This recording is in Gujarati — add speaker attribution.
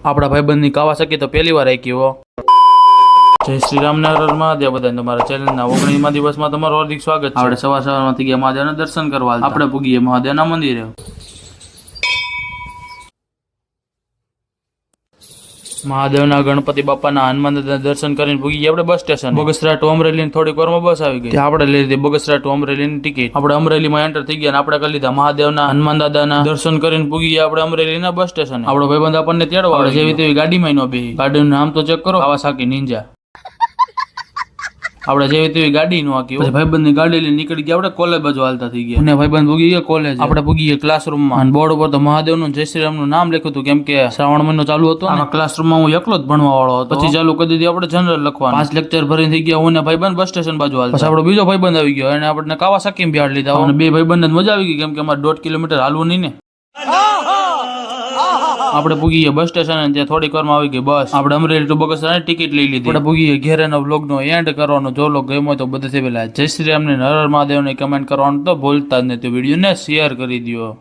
Speaker 1: આપણા ભાઈબંધની કાવાસાકી તો પહેલી વાર આકી હો. જય શ્રી રામ ને હર મહાદેવ. બધા તમારા ચેનલના 19મા દિવસમાં તમારું હાર્દિક સ્વાગત છે. આપણે સવારમાંથી ગયા મહાદેવના દર્શન કરવા. આપણે પૂગીએ મહાદેવના મંદિરે. મહાદેવના ગણપતિ બાપાના હનુમાન દાદાના દર્શન કરીને પૂગી ગયા આપણે bus station. Bagasara to Amreli થોડીક વારમાં બસ આવી ગઈ. આપણે લઈ લીધી બગસરા ટુ અમરેલીની ટિકિટ. આપણે અમરેલીમાં એન્ટર થઈ ગયા. આપણે કરી લીધા મહાદેવના હનુમાન દાદાના દર્શન કરીને પૂગી ગયા આપણે અમરેલીના બસ સ્ટેશન. આપણો ભાઈબંધ આપણને તેડવા આવે. જેવી તેવી ગાડીમાં નો બેહી. ગાડીનું નામ તો ચેક કરો, કાવાસાકી નિંજા. આપણે જેવી તેવી ગાડી નું આકી. ભાઈબંધ ની ગાડી લઈને નીકળી ગયા. આપણે કોલેજ બાજુ હાલતા થઈ ગયા અને ભાઈબંધ પૂગી ગયા કોલેજ. આપણે પૂગી ગયા ક્લાસરૂમમાં. બોર્ડ ઉપર તો મહાદેવ નું જય શ્રી રામ નું નામ લખ્યું હતું, કેમ કે શ્રાવણ મહિનો ચાલુ હતો. ક્લાસરૂમમાં હું એકલો જ ભણવા વાળો હતો. પછી ચાલુ કરી દીધી આપણે જનરલ લખવાનું. 5 લેક્ચર ભરીને થઈ ગયા. હું ને ભાઈબંધ બસ સ્ટેશન બાજુ હાલતા. પછી આપણો બીજો ભાઈબંધ આવી ગયો અને આપણે કાવાસાકી માં બિહાડ લીધા. અને બે ભાઈબંધ મજા આવી ગઈ, કેમ કે અમારે 1.5 કિલોમીટર હાલવું નહીં ને. આપણે પૂગી ગયા બસ સ્ટેશન અને ત્યાં થોડીક વારમાં આવી ગઈ બસ. આપણે અમરેલી ટુ બગસરાની ટિકિટ લઈ લીધી. આપણે પૂગી ગયા ઘેરેનો વ્લોગ નો એન્ડ કરવાનો. જો વ્લોગ ગમ્યો તો બધેથી પહેલા જય શ્રી રામ ને હર હર મહાદેવ ને કમેન્ટ કરવાનું તો ભૂલતા જ નહીં. તો વિડીયો ને શેર કરી દો.